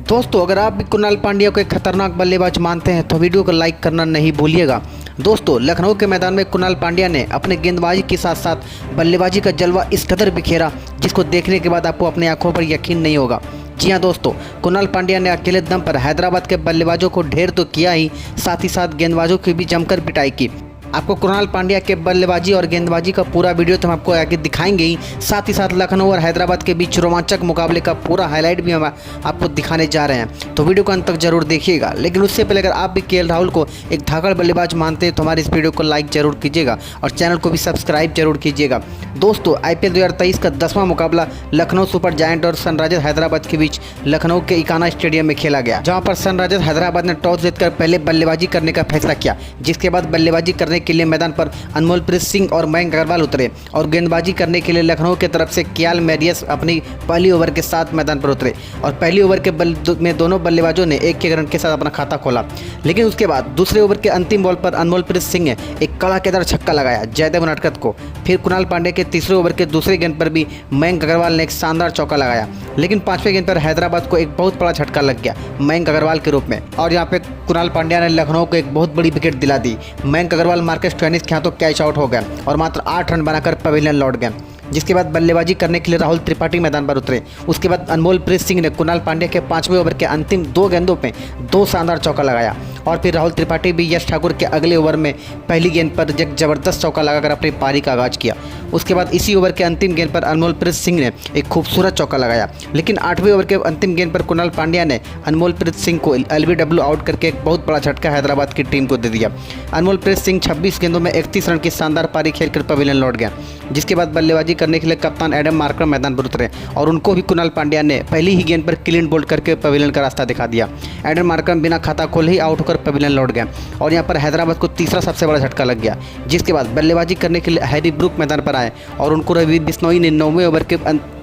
दोस्तों, अगर आप भी कुणाल पांड्या को एक खतरनाक बल्लेबाज मानते हैं तो वीडियो को लाइक करना नहीं भूलिएगा। दोस्तों, लखनऊ के मैदान में कुणाल पांड्या ने अपने गेंदबाजी के साथ साथ बल्लेबाजी का जलवा इस कदर बिखेरा जिसको देखने के बाद आपको अपनी आंखों पर यकीन नहीं होगा। जी हां दोस्तों, कुणाल पांड्या ने अकेले दम पर हैदराबाद के बल्लेबाजों को ढेर तो किया ही, साथ ही साथ गेंदबाजों की भी जमकर पिटाई की। आपको कुणाल पांड्या के बल्लेबाजी और गेंदबाजी का पूरा वीडियो तो हम आपको आगे दिखाएंगे ही, साथ ही साथ लखनऊ और हैदराबाद के बीच रोमांचक मुकाबले का पूरा हाईलाइट भी हम आपको दिखाने जा रहे हैं, तो वीडियो को अंत तक जरूर देखिएगा। लेकिन उससे पहले अगर आप भी केएल राहुल को एक धाकड़ बल्लेबाज मानते हैं तो हमारे इस वीडियो को लाइक जरूर कीजिएगा और चैनल को भी सब्सक्राइब जरूर कीजिएगा। दोस्तों, IPL 2023 का 10वां मुकाबला लखनऊ सुपर जायंट और सनराइजर्स हैदराबाद के बीच लखनऊ के इकाना स्टेडियम में खेला गया, जहां पर सनराइजर्स हैदराबाद ने टॉस जीतकर पहले बल्लेबाजी करने का फैसला किया, जिसके बाद बल्लेबाजी करने के लिए मैदान पर अनमोलप्रीत सिंह और मयंक अग्रवाल उतरे और गेंदबाजी करने के लिए लखनऊ की तरफ से कियाल मेरियस अपनी पहली ओवर के साथ मैदान पर उतरे और पहली ओवर के में दोनों बल्लेबाजों ने एक रन के साथ अपना खाता खोला। लेकिन उसके बाद दूसरे ओवर के अंतिम बॉल पर अनमोलप्रीत सिंह ने एक कड़ाकेदार छक्का लगाया जयदेव उनडकट को। फिर कुणाल पांड्या के तीसरे ओवर के दूसरे गेंद पर भी मयंक अग्रवाल ने एक शानदार चौका लगाया, लेकिन पांचवें गेंद पर हैदराबाद को एक बहुत बड़ा झटका लग गया मयंक अग्रवाल के रूप में, और यहाँ पे कुणाल पांड्या ने लखनऊ को एक बहुत बड़ी विकेट दिला दी। मयंक अग्रवाल मार्कस स्टोइनिस के हाथों कैच आउट हो गए और मात्र 8 रन बनाकर पवेलियन लौट गए। जिसके बाद बल्लेबाजी करने के लिए राहुल त्रिपाठी मैदान पर उतरे। उसके बाद अनमोलप्रीत सिंह ने कुणाल पांड्या के 5वें ओवर के अंतिम 2 गेंदों में 2 शानदार चौका लगाया और फिर राहुल त्रिपाठी भी यश ठाकुर के अगले ओवर में पहली गेंद पर एक जबरदस्त चौका लगाकर अपनी पारी का आगाज किया। उसके बाद इसी ओवर के अंतिम गेंद पर अनमोलप्रीत सिंह ने एक खूबसूरत चौका लगाया, लेकिन 8वें ओवर के अंतिम गेंद पर कुणाल पांड्या ने अनमोलप्रीत सिंह को LBW आउट करके एक बहुत बड़ा झटका हैदराबाद की टीम को दे दिया। अनमोलप्रीत सिंह 26 गेंदों में 31 रन की शानदार पारी खेलकर पवेलियन लौट गया। जिसके बाद बल्लेबाजी करने के लिए कप्तान एडम मार्करम मैदान पर उतरे और उनको भी कुणाल पांड्या ने पहली ही गेंद पर क्लीन बोल्ड करके पवेलियन का रास्ता दिखा दिया। एडम मार्करम बिना खाता खोले ही आउट होकर पवेलियन लौट गए और यहाँ पर हैदराबाद को तीसरा सबसे बड़ा झटका लग गया। जिसके बाद बल्लेबाजी करने के लिए हैरी ब्रूक मैदान पर आए और उनको रवि बिश्नोई ने 9वें ओवर के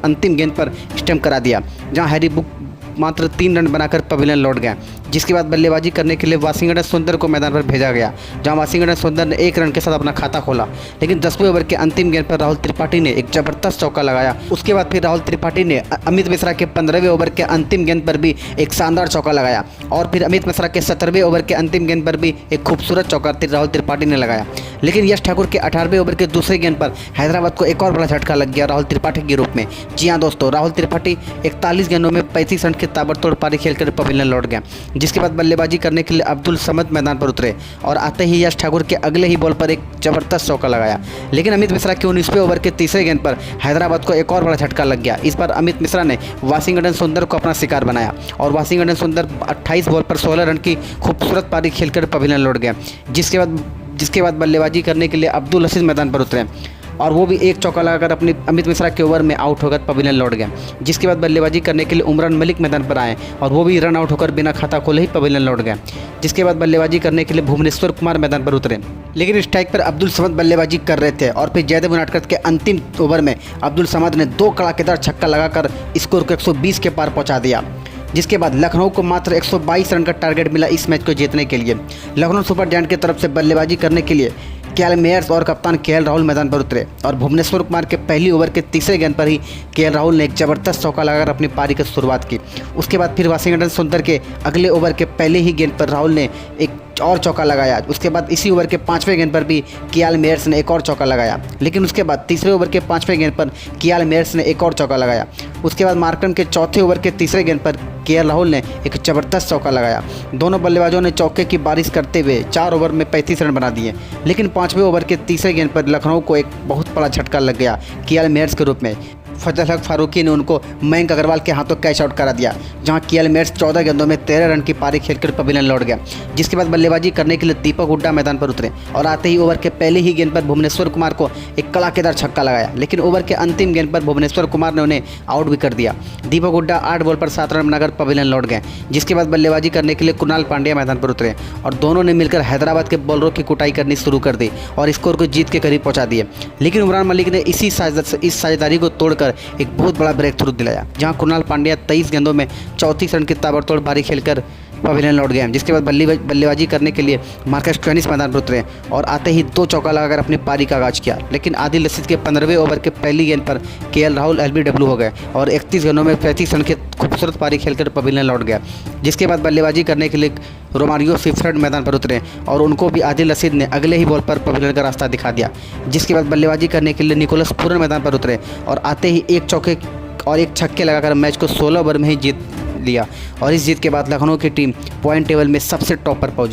अंतिम गेंद पर स्टंप करा दिया, जहाँ हैरी ब्रूक मात्र 3 रन बनाकर पवेलियन लौट गए। जिसके बाद बल्लेबाजी करने के लिए वाशिंगटन सुंदर को मैदान पर भेजा गया, जहां वाशिंगटन सुंदर ने 1 रन के साथ अपना खाता खोला, लेकिन 10वें ओवर के अंतिम गेंद पर राहुल त्रिपाठी ने एक जबरदस्त चौका लगाया। उसके बाद फिर राहुल त्रिपाठी ने अमित मिश्रा के 15वें ओवर के अंतिम गेंद पर भी एक शानदार चौका लगाया और फिर अमित मिश्रा के 17वें ओवर के अंतिम गेंद पर भी एक खूबसूरत चौका राहुल त्रिपाठी ने लगाया। लेकिन यश ठाकुर के 18वें ओवर के दूसरे गेंद पर हैदराबाद को एक और बड़ा झटका लग गया राहुल त्रिपाठी के रूप में। जी हाँ दोस्तों, राहुल त्रिपाठी 41 गेंदों में 35 रन की ताबड़तोड़ पारी खेलकर पवेलियन लौट गए। जिसके बाद बल्लेबाजी करने के लिए अब्दुल समद मैदान पर उतरे और आते ही यश ठाकुर के अगले ही बॉल पर एक जबरदस्त चौका लगाया, लेकिन अमित मिश्रा के 19वें ओवर के तीसरे गेंद पर हैदराबाद को एक और बड़ा झटका लग गया। इस बार अमित मिश्रा ने वाशिंगटन सुंदर को अपना शिकार बनाया और वाशिंगटन सुंदर 28 बॉल पर 16 रन की खूबसूरत पारी खेलकर पवेलियन लौट गए। जिसके बाद बल्लेबाजी करने के लिए अब्दुल हसीस मैदान पर उतरे और वो भी एक चौका लगाकर अपनी अमित मिश्रा के ओवर में आउट होकर पवेलियन लौट गए। जिसके बाद बल्लेबाजी करने के लिए उमरान मलिक मैदान पर आए और वो भी रन आउट होकर बिना खाता खोले ही पवेलियन लौट गए। जिसके बाद बल्लेबाजी करने के लिए भुवनेश्वर कुमार मैदान पर उतरे, लेकिन स्ट्राइक पर अब्दुल समद बल्लेबाजी कर रहे थे और फिर जयदेव उनडकट के अंतिम ओवर में अब्दुल समद ने 2 कड़ाकेदार छक्का लगाकर स्कोर को 120 के पार पहुँचा दिया। जिसके बाद लखनऊ को मात्र 122 रन का टारगेट मिला इस मैच को जीतने के लिए। लखनऊ सुपर जायंट की तरफ से बल्लेबाजी करने के लिए केएल मेयर्स और कप्तान केएल राहुल मैदान पर उतरे और भुवनेश्वर कुमार के पहली ओवर के तीसरे गेंद पर ही केएल राहुल ने एक जबरदस्त चौका लगाकर अपनी पारी की शुरुआत की। उसके बाद फिर वाशिंगटन सुंदर के अगले ओवर के पहले ही गेंद पर राहुल ने एक और चौका लगाया। उसके बाद इसी ओवर के 5वें गेंद पर भी केएल मेयर्स ने एक और चौका लगाया, लेकिन उसके बाद तीसरे ओवर के 5वें गेंद पर केएल मेयर्स ने एक और चौका लगाया। उसके बाद मार्करम के चौथे ओवर के तीसरे गेंद पर केएल राहुल ने एक जबरदस्त चौका लगाया। दोनों बल्लेबाजों ने चौके की बारिश करते हुए 4 ओवर में 35 रन बना दिए, लेकिन 5वें ओवर के तीसरे गेंद पर लखनऊ को एक बहुत बड़ा झटका लग गया केएल मेयर्स के रूप में। फजल हक फारूकी ने उनको मयंक अग्रवाल के हाथों कैच आउट करा दिया, जहां केएल मेयर्स 14 गेंदों में 13 रन की पारी खेलकर पवेलियन लौट गया। जिसके बाद बल्लेबाजी करने के लिए दीपक हुड्डा मैदान पर उतरे और आते ही ओवर के पहले ही गेंद पर भुवनेश्वर कुमार को एक कड़ाकेदार छक्का लगाया, लेकिन ओवर के अंतिम गेंद पर भुवनेश्वर कुमार ने उन्हें आउट भी कर दिया। दीपक हुड्डा 8 बॉल पर 7 रन बनाकर पवेलियन लौट गए। जिसके बाद बल्लेबाजी करने के लिए कुणाल पांड्या मैदान पर उतरे और दोनों ने मिलकर हैदराबाद के बॉलरों की कुटाई करनी शुरू कर दी और स्कोर को जीत के करीब पहुंचा दिए। लेकिन उमरान मलिक ने इस साझेदारी को तोड़कर एक बहुत बड़ा ब्रेक थ्रू दिलाया, जहां कुणाल पांड्या 23 गेंदों में 34 रन की ताबड़तोड़ पारी खेलकर पवेलियन लौट गए, जिसके बाद बल्लेबाजी करने के लिए मार्कस स्टोइनिस मैदान पर उतरे और आते ही 2 चौका लगाकर अपनी पारी का आगाज किया। लेकिन आदिल रशीद के 15वें ओवर के पहली गेंद पर केएल राहुल LBW हो गए और 31 गेंदों में 35 रन की खूबसूरत पारी खेलकर पवेलियन लौट गया। जिसके बाद बल्लेबाजी करने के लिए रोमारियो सेफ्रड मैदान पर उतरे और उनको भी आदिल रशीद ने अगले ही बॉल पर पवेलियन का रास्ता दिखा दिया। जिसके बाद बल्लेबाजी करने के लिए निकोलस पूरन मैदान पर उतरे और आते ही 1 चौके और 1 छक्के लगाकर मैच को 16 ओवर में ही जीत लिया और इस जीत के बाद लखनऊ की टीम पॉइंट टेबल में सबसे टॉप पर पहुंच गई।